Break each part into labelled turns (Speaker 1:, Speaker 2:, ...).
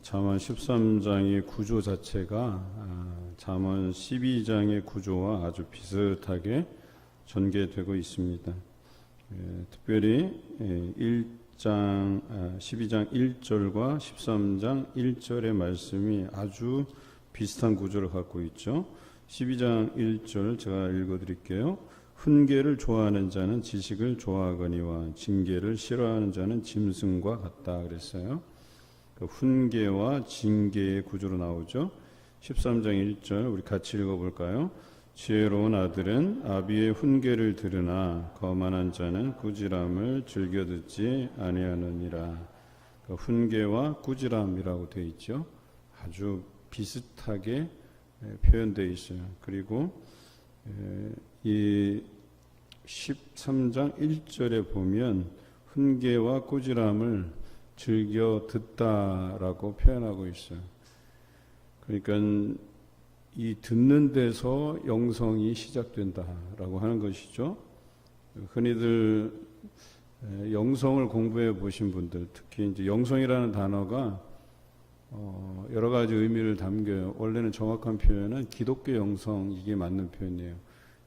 Speaker 1: 잠언 13장의 구조 자체가 잠언 12장의 구조와 아주 비슷하게 전개되고 있습니다. 특별히 12장 1절과 13장 1절의 말씀이 아주 비슷한 구조를 갖고 있죠. 12장 1절 제가 읽어드릴게요. 훈계를 좋아하는 자는 지식을 좋아하거니와 징계를 싫어하는 자는 짐승과 같다 그랬어요. 훈계와 징계의 구조로 나오죠. 13장 1절 우리 같이 읽어볼까요? 지혜로운 아들은 아비의 훈계를 들으나 거만한 자는 꾸지람을 즐겨 듣지 아니하느니라. 훈계와 꾸지람이라고 되어 있죠. 아주 비슷하게 표현되어 있어요. 그리고 이 13장 1절에 보면 훈계와 꾸지람을 즐겨 듣다라고 표현하고 있어요. 그러니까 이 듣는 데서 영성이 시작된다라고 하는 것이죠. 흔히들 영성을 공부해 보신 분들, 특히 이제 영성이라는 단어가 여러 가지 의미를 담겨요. 원래는 정확한 표현은 기독교 영성, 이게 맞는 표현이에요.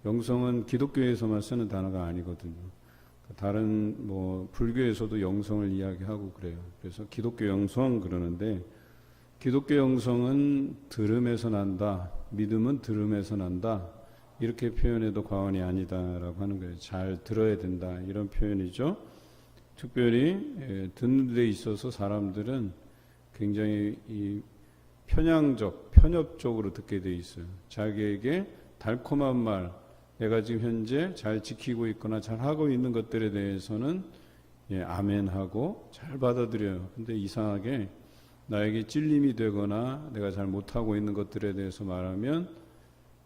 Speaker 1: 영성은 기독교에서만 쓰는 단어가 아니거든요. 다른 불교에서도 영성을 이야기하고 그래요. 그래서 기독교 영성 그러는데, 기독교 영성은 들음에서 난다, 믿음은 들음에서 난다, 이렇게 표현해도 과언이 아니다라고 하는 거예요. 잘 들어야 된다, 이런 표현이죠. 특별히 듣는 데 있어서 사람들은 굉장히 이 편협적으로 듣게 돼 있어요. 자기에게 달콤한 말, 내가 지금 현재 잘 지키고 있거나 잘 하고 있는 것들에 대해서는 아멘하고 잘 받아들여요. 근데 이상하게 나에게 찔림이 되거나 내가 잘 못하고 있는 것들에 대해서 말하면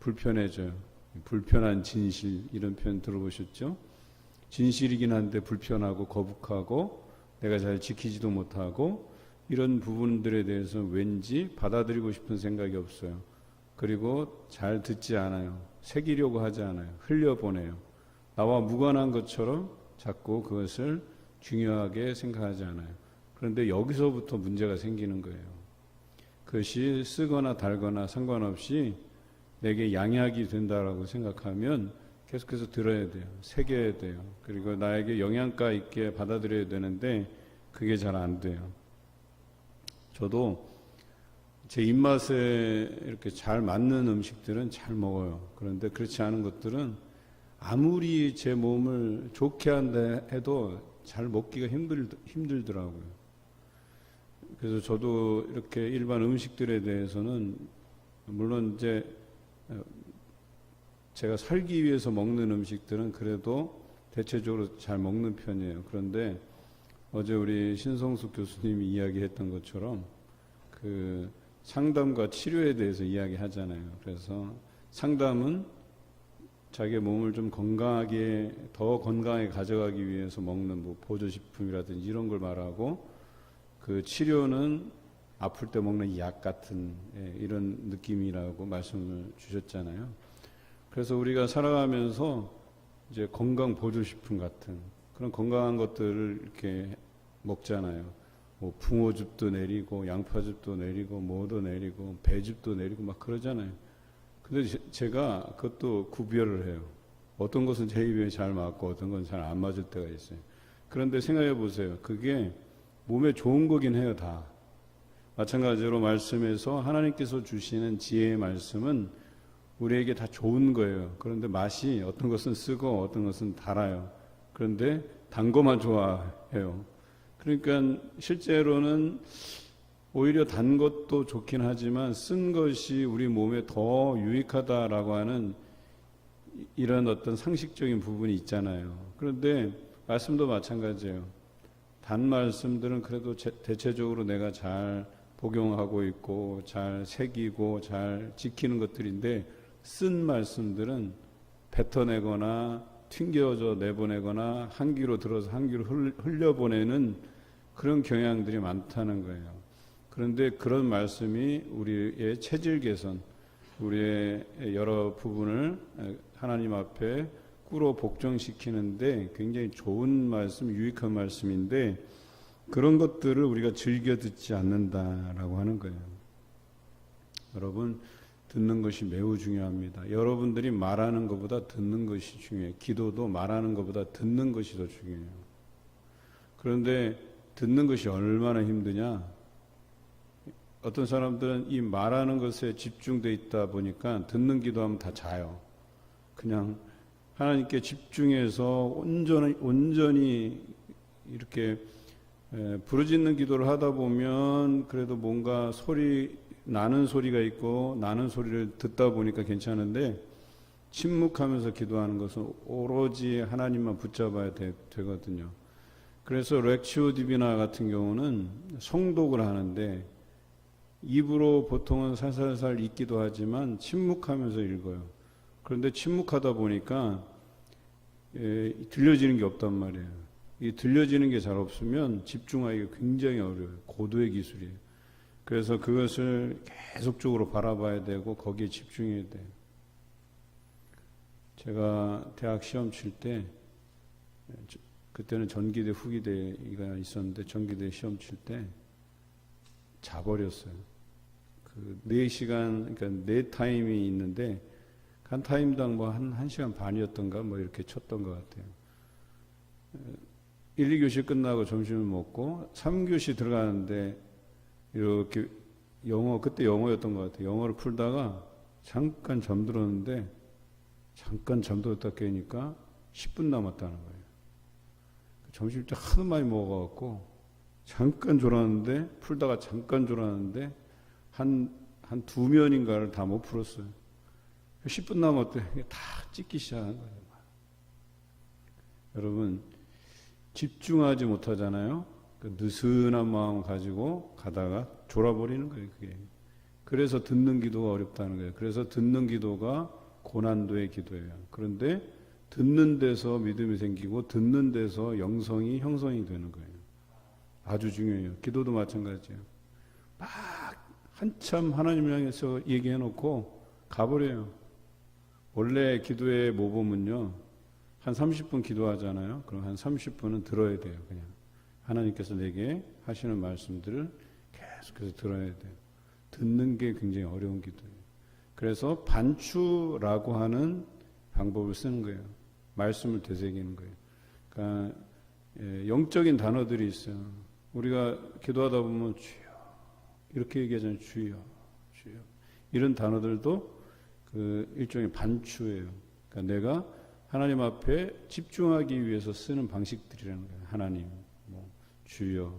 Speaker 1: 불편해져요. 불편한 진실, 이런 표현 들어보셨죠? 진실이긴 한데 불편하고 거북하고 내가 잘 지키지도 못하고, 이런 부분들에 대해서 왠지 받아들이고 싶은 생각이 없어요. 그리고 잘 듣지 않아요. 새기려고 하지 않아요. 흘려보내요. 나와 무관한 것처럼 자꾸 그것을 중요하게 생각하지 않아요. 그런데 여기서부터 문제가 생기는 거예요. 그것이 쓰거나 달거나 상관없이 내게 양약이 된다라고 생각하면 계속해서 들어야 돼요. 새겨야 돼요. 그리고 나에게 영양가 있게 받아들여야 되는데 그게 잘 안 돼요. 저도 제 입맛에 이렇게 잘 맞는 음식들은 잘 먹어요. 그런데 그렇지 않은 것들은 아무리 제 몸을 좋게 한다 해도 잘 먹기가 힘들더라고요. 그래서 저도 이렇게 일반 음식들에 대해서는, 물론 이제 제가 살기 위해서 먹는 음식들은 그래도 대체적으로 잘 먹는 편이에요. 그런데 어제 우리 신성숙 교수님이 이야기했던 것처럼 상담과 치료에 대해서 이야기하잖아요. 그래서 상담은 자기의 몸을 좀 더 건강하게 가져가기 위해서 먹는 보조식품이라든지 이런 걸 말하고, 그 치료는 아플 때 먹는 약 같은 이런 느낌이라고 말씀을 주셨잖아요. 그래서 우리가 살아가면서 이제 건강 보조식품 같은 그런 건강한 것들을 이렇게 먹잖아요. 붕어즙도 내리고 양파즙도 내리고 뭐도 내리고 배즙도 내리고 막 그러잖아요. 근데 제가 그것도 구별을 해요. 어떤 것은 제 입에 잘 맞고 어떤 건 잘 안 맞을 때가 있어요. 그런데 생각해 보세요. 그게 몸에 좋은 거긴 해요, 다. 마찬가지로 말씀에서 하나님께서 주시는 지혜의 말씀은 우리에게 다 좋은 거예요. 그런데 맛이 어떤 것은 쓰고 어떤 것은 달아요. 그런데 단 것만 좋아해요. 그러니까 실제로는 오히려 단 것도 좋긴 하지만 쓴 것이 우리 몸에 더 유익하다라고 하는 이런 어떤 상식적인 부분이 있잖아요. 그런데 말씀도 마찬가지예요. 단 말씀들은 그래도 대체적으로 내가 잘 복용하고 있고 잘 새기고 잘 지키는 것들인데, 쓴 말씀들은 뱉어내거나 튕겨져 내보내거나 한 귀로 들어서 한 귀로 흘려보내는 그런 경향들이 많다는 거예요. 그런데 그런 말씀이 우리의 체질 개선, 우리의 여러 부분을 하나님 앞에 꾸러 복종시키는데 굉장히 좋은 말씀, 유익한 말씀인데, 그런 것들을 우리가 즐겨 듣지 않는다라고 하는 거예요. 여러분, 듣는 것이 매우 중요합니다. 여러분들이 말하는 것보다 듣는 것이 중요해요. 기도도 말하는 것보다 듣는 것이 더 중요해요. 그런데 듣는 것이 얼마나 힘드냐? 어떤 사람들은 이 말하는 것에 집중돼 있다 보니까 듣는 기도하면 다 자요. 그냥 하나님께 집중해서 온전히 이렇게 부르짖는 기도를 하다 보면 그래도 뭔가 나는 소리가 있고 나는 소리를 듣다 보니까 괜찮은데, 침묵하면서 기도하는 것은 오로지 하나님만 붙잡아야 되거든요. 그래서 렉시오 디비나 같은 경우는 성독을 하는데 입으로 보통은 살살살 읽기도 하지만 침묵하면서 읽어요. 그런데 침묵하다 보니까 들려지는 게 없단 말이에요. 이 들려지는 게 잘 없으면 집중하기가 굉장히 어려워요. 고도의 기술이에요. 그래서 그것을 계속적으로 바라봐야 되고 거기에 집중해야 돼요. 제가 대학 시험 칠 때, 그때는 전기대 후기대가 있었는데 전기대 시험 칠 때 자버렸어요. 그 4시간, 그러니까 4타임이 있는데 한 타임당 뭐 한 1시간 반이었던가 뭐 이렇게 쳤던 것 같아요. 1, 2교시 끝나고 점심을 먹고 3교시 들어가는데 이렇게 그때 영어였던 것 같아요. 영어를 풀다가 잠깐 잠들었는데, 잠깐 잠들었다 깨니까 10분 남았다는 거예요. 점심 때 하도 많이 먹어갖고 잠깐 졸았는데, 풀다가 잠깐 졸았는데 한 2면인가를 다 못 풀었어요. 10분 남았대. 다 찍기 시작한 거예요. 여러분, 집중하지 못하잖아요. 그 느슨한 마음 가지고 가다가 졸아버리는 거예요, 그게. 그래서 듣는 기도가 어렵다는 거예요. 그래서 듣는 기도가 고난도의 기도예요. 그런데 듣는 데서 믿음이 생기고 듣는 데서 영성이 형성이 되는 거예요. 아주 중요해요. 기도도 마찬가지예요. 막 한참 하나님을 향해서 얘기해놓고 가버려요. 원래 기도의 모범은요, 한 30분 기도하잖아요. 그럼 한 30분은 들어야 돼요. 그냥 하나님께서 내게 하시는 말씀들을 계속해서 들어야 돼요. 듣는 게 굉장히 어려운 기도예요. 그래서 반추라고 하는 방법을 쓰는 거예요. 말씀을 되새기는 거예요. 그러니까 영적인 단어들이 있어요. 우리가 기도하다 보면 주여 이렇게 얘기하잖아요. 주여, 주여. 이런 단어들도 그 일종의 반추예요. 그러니까 내가 하나님 앞에 집중하기 위해서 쓰는 방식들이라는 거예요. 하나님, 뭐 주여.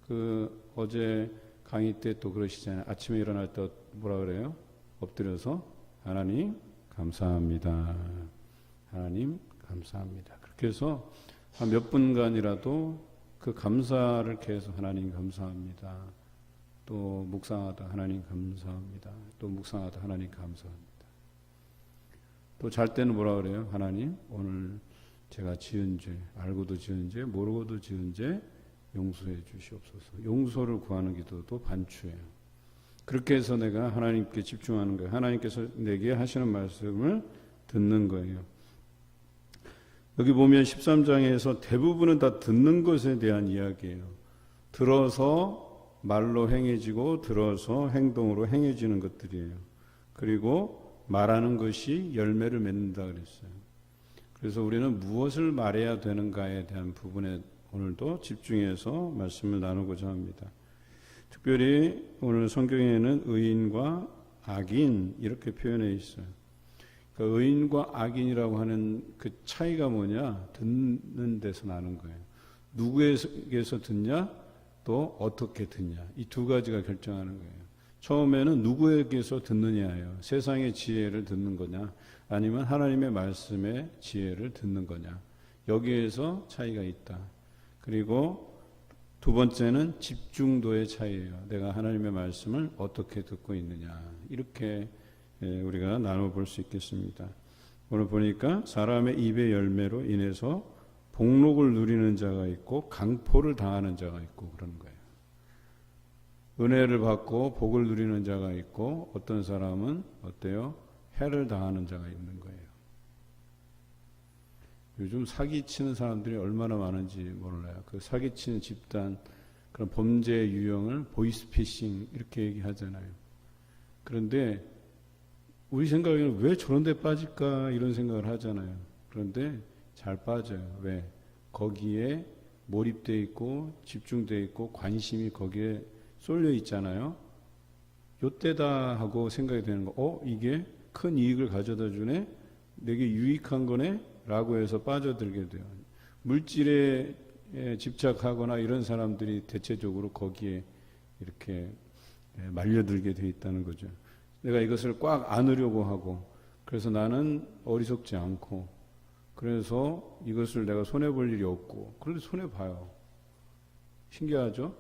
Speaker 1: 그 어제 강의 때 또 그러시잖아요. 아침에 일어날 때 뭐라 그래요? 엎드려서 하나님 감사합니다. 하나님 감사합니다. 그렇게 해서 한 몇 분간이라도 그 감사를 계속 하나님 감사합니다. 또 묵상하다 하나님 감사합니다. 또 묵상하다 하나님 감사합니다. 또 잘 때는 뭐라 그래요? 하나님 오늘 제가 지은 죄, 알고도 지은 죄, 모르고도 지은 죄 용서해 주시옵소서. 용서를 구하는 기도도 반추예요. 그렇게 해서 내가 하나님께 집중하는 거예요. 하나님께서 내게 하시는 말씀을 듣는 거예요. 여기 보면 13장에서 대부분은 다 듣는 것에 대한 이야기예요. 들어서 말로 행해지고 들어서 행동으로 행해지는 것들이에요. 그리고 말하는 것이 열매를 맺는다 그랬어요. 그래서 우리는 무엇을 말해야 되는가에 대한 부분에 오늘도 집중해서 말씀을 나누고자 합니다. 특별히 오늘 성경에는 의인과 악인 이렇게 표현해 있어요. 그러니까 의인과 악인이라고 하는 그 차이가 뭐냐? 듣는 데서 나는 거예요. 누구에게서 듣냐? 또 어떻게 듣냐? 이 두 가지가 결정하는 거예요. 처음에는 누구에게서 듣느냐예요. 세상의 지혜를 듣는 거냐? 아니면 하나님의 말씀의 지혜를 듣는 거냐? 여기에서 차이가 있다. 그리고 두 번째는 집중도의 차이예요. 내가 하나님의 말씀을 어떻게 듣고 있느냐. 이렇게 우리가 나눠볼 수 있겠습니다. 오늘 보니까 사람의 입의 열매로 인해서 복록을 누리는 자가 있고 강포를 당하는 자가 있고 그런 거예요. 은혜를 받고 복을 누리는 자가 있고 어떤 사람은 어때요? 해를 당하는 자가 있는 거예요. 요즘 사기치는 사람들이 얼마나 많은지 몰라요. 그 사기치는 집단 그런 범죄 유형을 보이스피싱 이렇게 얘기하잖아요. 그런데 우리 생각에는 왜 저런 데 빠질까 이런 생각을 하잖아요. 그런데 잘 빠져요. 왜? 거기에 몰입되어 있고 집중되어 있고 관심이 거기에 쏠려 있잖아요. 요때다 하고 생각이 되는 거. 이게 큰 이익을 가져다 주네? 내게 유익한 거네? 라고 해서 빠져들게 돼요. 물질에 집착하거나 이런 사람들이 대체적으로 거기에 이렇게 말려들게 돼 있다는 거죠. 내가 이것을 꽉 안으려고 하고, 그래서 나는 어리석지 않고, 그래서 이것을 내가 손해볼 일이 없고, 그런데 손해봐요. 신기하죠?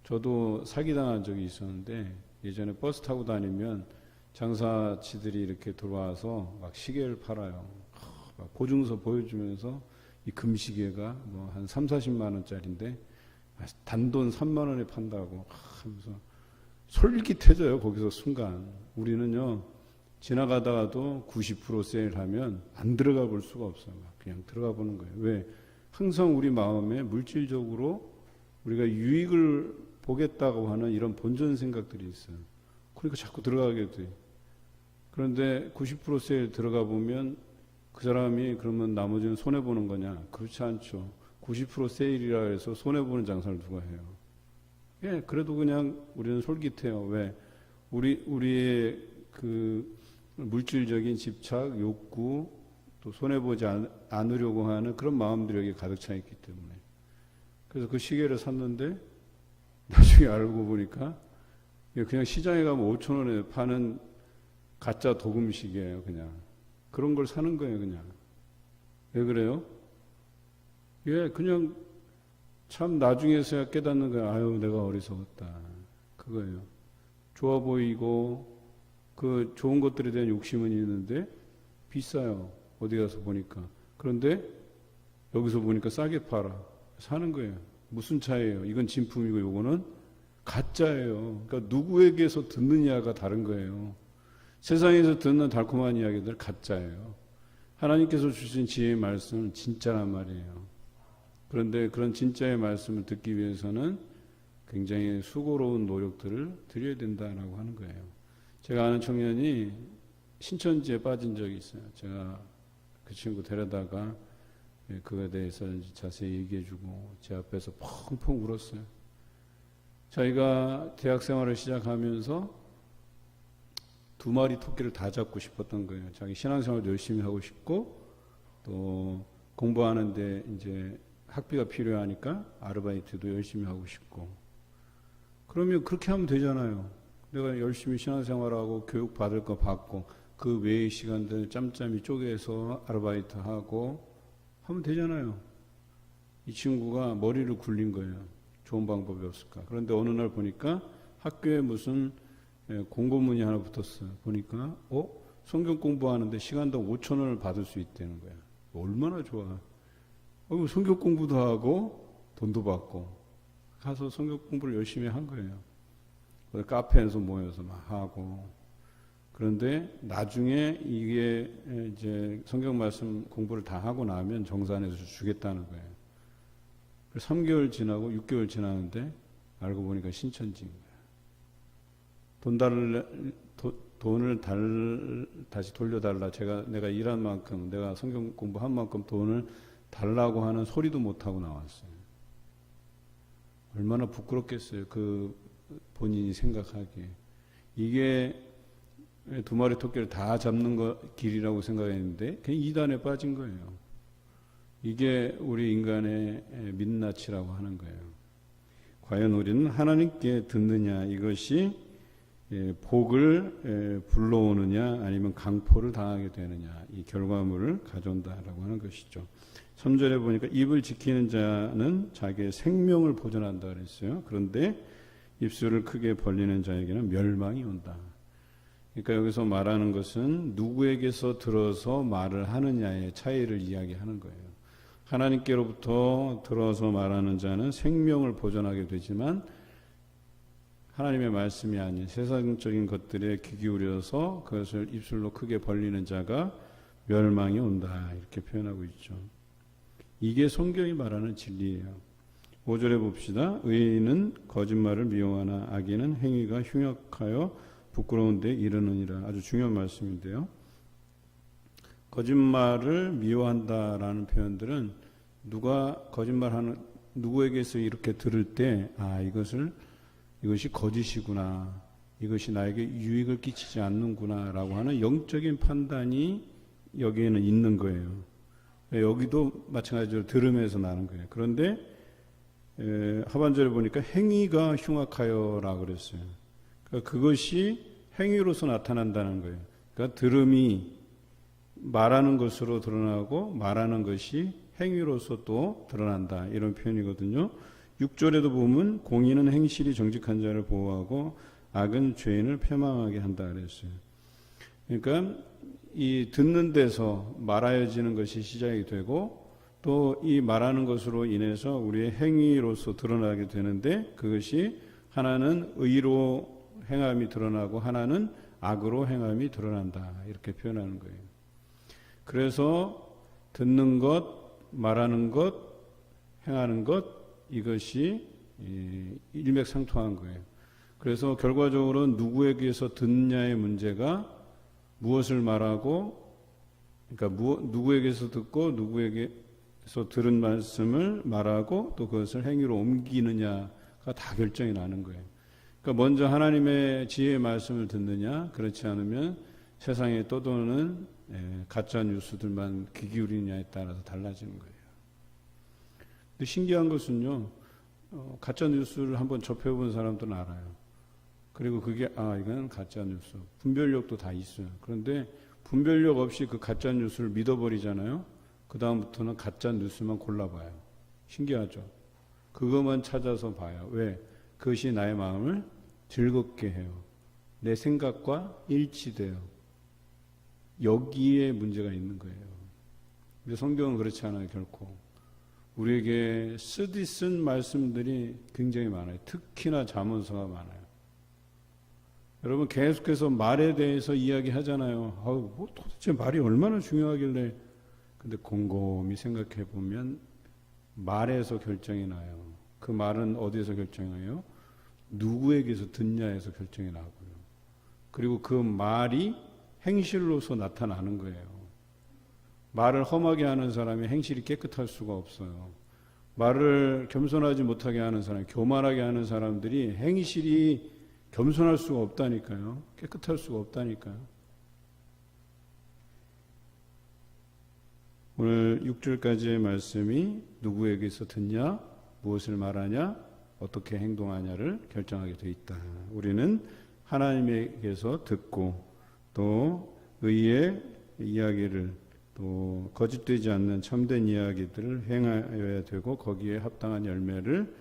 Speaker 1: 저도 사기당한 적이 있었는데, 예전에 버스 타고 다니면 장사치들이 이렇게 들어와서 막 시계를 팔아요. 막 보증서 보여주면서 이 금시계가 뭐 한 3, 40만 원짜리인데 단돈 3만 원에 판다고 하면서 솔깃해져요. 거기서 순간. 우리는요, 지나가다가도 90% 세일하면 안 들어가 볼 수가 없어요. 그냥 들어가 보는 거예요. 왜? 항상 우리 마음에 물질적으로 우리가 유익을 보겠다고 하는 이런 본전 생각들이 있어요. 그러니까 자꾸 들어가게 돼. 그런데 90% 세일 들어가 보면 그 사람이 그러면 나머지는 손해보는 거냐? 그렇지 않죠. 90% 세일이라 해서 손해보는 장사를 누가 해요? 예, 그래도 그냥 우리는 솔깃해요. 왜? 우리의 그 물질적인 집착, 욕구, 또 손해보지 않으려고 하는 그런 마음들이 여기 가득 차 있기 때문에. 그래서 그 시계를 샀는데 나중에 알고 보니까 그냥 시장에 가면 5천 원에 파는 가짜 도금 시계예요. 그냥 그런 걸 사는 거예요. 그냥. 왜 그래요? 그냥 참 나중에서야 깨닫는 거예요. 아유, 내가 어리석었다. 그거예요. 좋아 보이고 그 좋은 것들에 대한 욕심은 있는데 비싸요. 어디 가서 보니까. 그런데 여기서 보니까 싸게 팔아. 사는 거예요. 무슨 차이예요? 이건 진품이고 요거는 가짜예요. 그러니까 누구에게서 듣느냐가 다른 거예요. 세상에서 듣는 달콤한 이야기들 가짜예요. 하나님께서 주신 지혜의 말씀은 진짜란 말이에요. 그런데 그런 진짜의 말씀을 듣기 위해서는 굉장히 수고로운 노력들을 드려야 된다라고 하는 거예요. 제가 아는 청년이 신천지에 빠진 적이 있어요. 제가 그 친구 데려다가 그거에 대해서 자세히 얘기해주고 제 앞에서 펑펑 울었어요. 자기가 대학 생활을 시작하면서 2마리 토끼를 다 잡고 싶었던 거예요. 자기 신앙생활도 열심히 하고 싶고 또 공부하는데 이제 학비가 필요하니까 아르바이트도 열심히 하고 싶고. 그러면 그렇게 하면 되잖아요. 내가 열심히 신앙생활하고 교육 받을 거 받고 그 외의 시간들 짬짬이 쪼개서 아르바이트 하고 하면 되잖아요. 이 친구가 머리를 굴린 거예요. 좋은 방법이 없을까. 그런데 어느 날 보니까 학교에 무슨 공고문이 하나 붙었어요. 보니까 성경 공부하는데 시간당 5천 원을 받을 수 있다는 거야. 얼마나 좋아. 성경 공부도 하고 돈도 받고 가서 성경 공부를 열심히 한 거예요. 카페에서 모여서 막 하고. 그런데 나중에 이게 이제 성경 말씀 공부를 다 하고 나면 정산해서 주겠다는 거예요. 3개월 지나고 6개월 지나는데 알고 보니까 신천지인 거예요. 돈을 다시 돌려달라. 내가 일한 만큼, 내가 성경 공부한 만큼 돈을 달라고 하는 소리도 못하고 나왔어요. 얼마나 부끄럽겠어요. 그 본인이 생각하기에. 이게 2마리 토끼를 다 잡는 길이라고 생각했는데 그냥 이단에 빠진 거예요. 이게 우리 인간의 민낯이라고 하는 거예요. 과연 우리는 하나님께 듣느냐, 이것이 복을 불러오느냐 아니면 강포를 당하게 되느냐, 이 결과물을 가져온다라고 하는 것이죠. 3절에 보니까 입을 지키는 자는 자기의 생명을 보존한다 그랬어요. 그런데 입술을 크게 벌리는 자에게는 멸망이 온다. 그러니까 여기서 말하는 것은 누구에게서 들어서 말을 하느냐의 차이를 이야기하는 거예요. 하나님께로부터 들어서 말하는 자는 생명을 보존하게 되지만 하나님의 말씀이 아닌 세상적인 것들에 귀 기울여서 그것을 입술로 크게 벌리는 자가 멸망이 온다, 이렇게 표현하고 있죠. 이게 성경이 말하는 진리예요. 5절에 봅시다. 의인은 거짓말을 미워하나 악인은 행위가 흉악하여 부끄러운 데 이르느니라. 아주 중요한 말씀인데요. 거짓말을 미워한다라는 표현들은 누가 거짓말하는 누구에게서 이렇게 들을 때 이것이 거짓이구나, 이것이 나에게 유익을 끼치지 않는구나라고 하는 영적인 판단이 여기에는 있는 거예요. 여기도 마찬가지로 들음에서 나는 거예요. 그런데 하반절에 보니까 행위가 흉악하여라고 그랬어요. 그러니까 그것이 행위로서 나타난다는 거예요. 그러니까 들음이 말하는 것으로 드러나고 말하는 것이 행위로서 또 드러난다, 이런 표현이거든요. 6절에도 보면 공의는 행실이 정직한 자를 보호하고 악은 죄인을 패망하게 한다 그랬어요. 그러니까 이 듣는 데서 말하여지는 것이 시작이 되고 또 이 말하는 것으로 인해서 우리의 행위로서 드러나게 되는데, 그것이 하나는 의로 행함이 드러나고 하나는 악으로 행함이 드러난다, 이렇게 표현하는 거예요. 그래서 듣는 것, 말하는 것, 행하는 것, 이것이 일맥상통한 거예요. 그래서 결과적으로 누구에게서 듣느냐의 문제가 무엇을 말하고, 그러니까 누구에게서 듣고 누구에게서 들은 말씀을 말하고 또 그것을 행위로 옮기느냐가 다 결정이 나는 거예요. 그러니까 먼저 하나님의 지혜의 말씀을 듣느냐, 그렇지 않으면 세상에 떠도는 가짜 뉴스들만 귀 기울이느냐에 따라서 달라지는 거예요. 근데 신기한 것은요, 가짜 뉴스를 한번 접해본 사람들은 알아요. 그리고 그게 이건 가짜 뉴스, 분별력도 다 있어요. 그런데 분별력 없이 그 가짜 뉴스를 믿어버리잖아요. 그 다음부터는 가짜 뉴스만 골라봐요. 신기하죠? 그것만 찾아서 봐요. 왜? 그것이 나의 마음을 즐겁게 해요. 내 생각과 일치돼요. 여기에 문제가 있는 거예요. 근데 성경은 그렇지 않아요, 결코. 우리에게 쓰디쓴 말씀들이 굉장히 많아요. 특히나 잠언서가 많아요. 여러분, 계속해서 말에 대해서 이야기하잖아요. 뭐 도대체 말이 얼마나 중요하길래. 근데 곰곰이 생각해 보면 말에서 결정이 나요. 그 말은 어디에서 결정해요? 누구에게서 듣냐에서 결정이 나고요. 그리고 그 말이 행실로서 나타나는 거예요. 말을 험하게 하는 사람이 행실이 깨끗할 수가 없어요. 말을 겸손하지 못하게 하는 사람, 교만하게 하는 사람들이 행실이 겸손할 수가 없다니까요. 깨끗할 수가 없다니까요. 오늘 6절까지의 말씀이 누구에게서 듣냐, 무엇을 말하냐, 어떻게 행동하냐를 결정하게 되어 있다. 우리는 하나님에게서 듣고 또 의의 이야기를, 또 거짓되지 않는 참된 이야기들을 행하여야 되고 거기에 합당한 열매를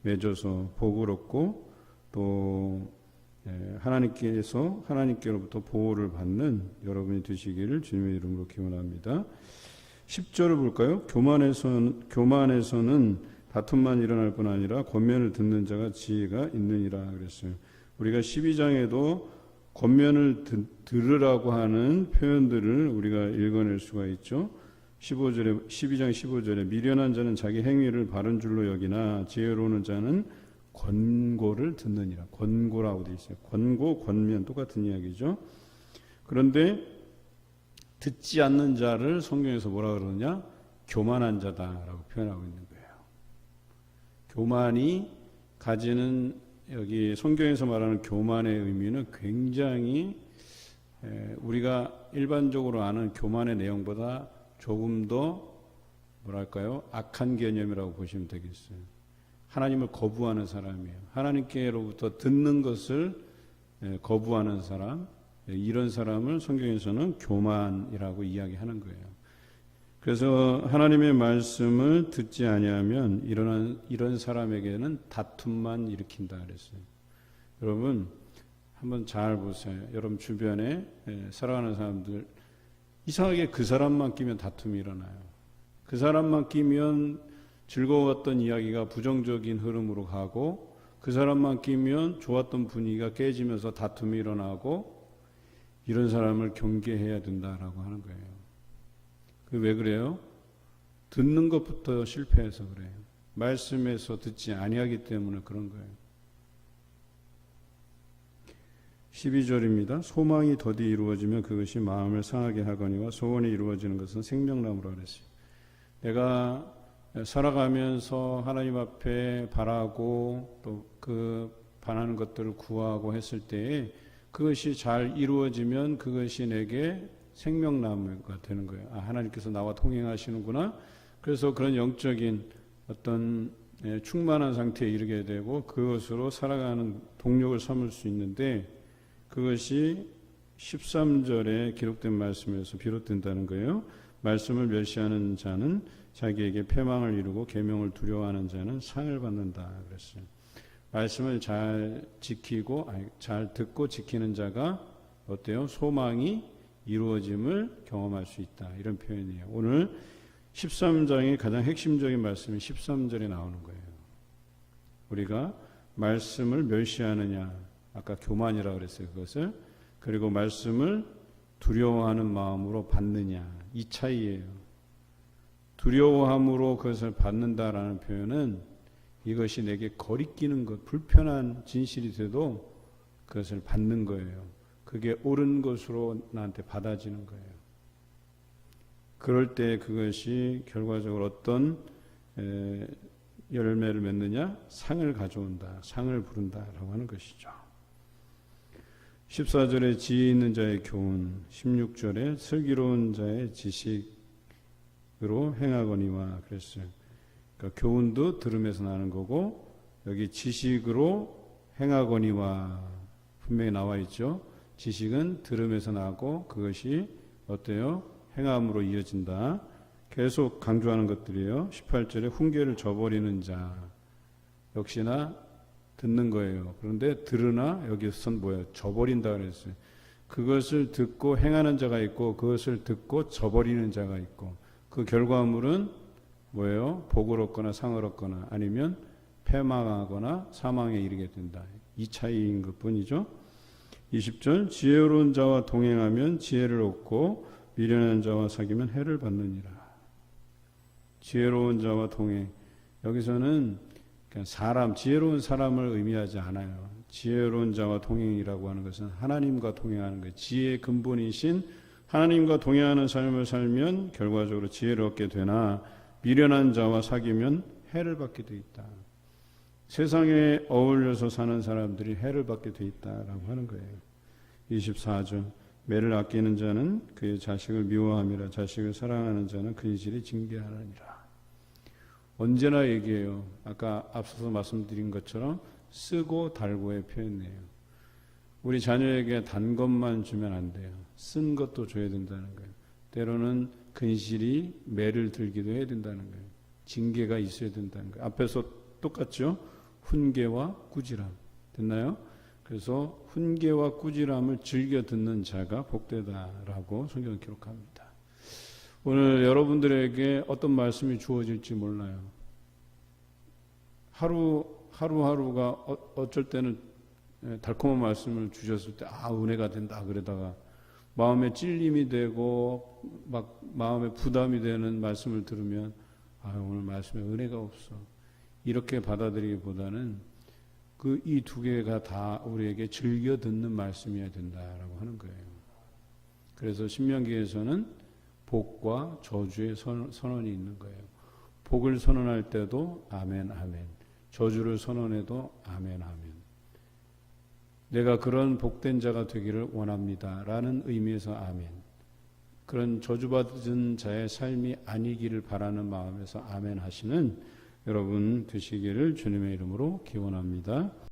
Speaker 1: 맺어서 복을 얻고 또 하나님께로부터 보호를 받는 여러분이 되시기를 주님의 이름으로 기원합니다. 10절을 볼까요? 교만에서는 다툼만 일어날 뿐 아니라 권면을 듣는 자가 지혜가 있느니라 그랬어요. 우리가 12장에도 권면을 들으라고 하는 표현들을 우리가 읽어낼 수가 있죠. 12장 15절에 미련한 자는 자기 행위를 바른 줄로 여기나 지혜로운 자는 권고를 듣느니라. 권고라고 되어 있어요. 권고, 권면 똑같은 이야기죠. 그런데 듣지 않는 자를 성경에서 뭐라 그러느냐? 교만한 자다라고 표현하고 있는 거예요. 교만이 가지는, 여기 성경에서 말하는 교만의 의미는 굉장히 우리가 일반적으로 아는 교만의 내용보다 조금 더 뭐랄까요? 악한 개념이라고 보시면 되겠어요. 하나님을 거부하는 사람이에요. 하나님께로부터 듣는 것을 거부하는 사람, 이런 사람을 성경에서는 교만이라고 이야기하는 거예요. 그래서 하나님의 말씀을 듣지 아니하면 이런 사람에게는 다툼만 일으킨다 그랬어요. 여러분 한번 잘 보세요. 여러분 주변에 살아가는 사람들, 이상하게 그 사람만 끼면 다툼이 일어나요. 그 사람만 끼면 즐거웠던 이야기가 부정적인 흐름으로 가고, 그 사람만 끼면 좋았던 분위기가 깨지면서 다툼이 일어나고, 이런 사람을 경계해야 된다라고 하는 거예요. 왜 그래요? 듣는 것부터 실패해서 그래요. 말씀에서 듣지 아니하기 때문에 그런 거예요. 12절입니다. 소망이 더디 이루어지면 그것이 마음을 상하게 하거니와 소원이 이루어지는 것은 생명나무라 그랬어요. 내가 살아가면서 하나님 앞에 바라고 또 그 바라는 것들을 구하고 했을 때에 그것이 잘 이루어지면 그것이 내게 생명나무가 되는 거예요. 아, 하나님께서 나와 동행하시는구나. 그래서 그런 영적인 어떤 충만한 상태에 이르게 되고 그것으로 살아가는 동력을 삼을 수 있는데 그것이 13절에 기록된 말씀에서 비롯된다는 거예요. 말씀을 멸시하는 자는 자기에게 패망을 이루고 계명을 두려워하는 자는 상을 받는다 그랬어요. 말씀을 잘 지키고 잘 듣고 지키는 자가 어때요? 소망이 이루어짐을 경험할 수 있다. 이런 표현이에요. 오늘 13장의 가장 핵심적인 말씀이 13절에 나오는 거예요. 우리가 말씀을 멸시하느냐, 아까 교만이라고 그랬어요. 그것을. 그리고 말씀을 두려워하는 마음으로 받느냐, 이 차이예요. 두려워함으로 그것을 받는다라는 표현은 이것이 내게 거리끼는 것, 불편한 진실이 돼도 그것을 받는 거예요. 그게 옳은 것으로 나한테 받아지는 거예요. 그럴 때 그것이 결과적으로 어떤 열매를 맺느냐? 상을 가져온다. 상을 부른다라고 하는 것이죠. 14절에 지혜 있는 자의 교훈, 16절에 슬기로운 자의 지식으로 행하거니와 그랬어요. 그러니까 교훈도 들음에서 나는 거고 여기 지식으로 행하거니와 분명히 나와 있죠. 지식은 들음에서 나고 그것이 어때요? 행함으로 이어진다. 계속 강조하는 것들이에요. 18절에 훈계를 저버리는 자 역시나 듣는 거예요. 그런데 들으나 여기서는 뭐예요? 저버린다 그랬어요. 그것을 듣고 행하는 자가 있고 그것을 듣고 저버리는 자가 있고 그 결과물은 뭐예요? 복을 얻거나 상을 얻거나 아니면 패망하거나 사망에 이르게 된다. 이 차이인 것뿐이죠. 20절 지혜로운 자와 동행하면 지혜를 얻고 미련한 자와 사귀면 해를 받느니라. 지혜로운 자와 동행. 여기서는 그냥 사람, 지혜로운 사람을 의미하지 않아요. 지혜로운 자와 동행이라고 하는 것은 하나님과 동행하는 거예요. 지혜의 근본이신 하나님과 동행하는 삶을 살면 결과적으로 지혜를 얻게 되나 미련한 자와 사귀면 해를 받게 돼 있다. 세상에 어울려서 사는 사람들이 해를 받게 돼 있다라고 하는 거예요. 24절 매를 아끼는 자는 그의 자식을 미워함이라 자식을 사랑하는 자는 그의 질이 징계하느니라. 언제나 얘기해요. 아까 앞서서 말씀드린 것처럼 쓰고 달고의 표현이에요. 우리 자녀에게 단 것만 주면 안 돼요. 쓴 것도 줘야 된다는 거예요. 때로는 근실이 매를 들기도 해야 된다는 거예요. 징계가 있어야 된다는 거예요. 앞에서 똑같죠? 훈계와 꾸지람. 됐나요? 그래서 훈계와 꾸지람을 즐겨 듣는 자가 복되다라고 성경은 기록합니다. 오늘 여러분들에게 어떤 말씀이 주어질지 몰라요. 하루하루가 어쩔 때는 달콤한 말씀을 주셨을 때 은혜가 된다 그러다가 마음에 찔림이 되고 막 마음에 부담이 되는 말씀을 들으면 오늘 말씀에 은혜가 없어. 이렇게 받아들이기보다는 이 두 개가 다 우리에게 즐겨 듣는 말씀이어야 된다라고 하는 거예요. 그래서 신명기에서는 복과 저주의 선언이 있는 거예요. 복을 선언할 때도 아멘 아멘. 저주를 선언해도 아멘 아멘. 내가 그런 복된 자가 되기를 원합니다. 라는 의미에서 아멘. 그런 저주받은 자의 삶이 아니기를 바라는 마음에서 아멘 하시는 여러분 되시기를 주님의 이름으로 기원합니다.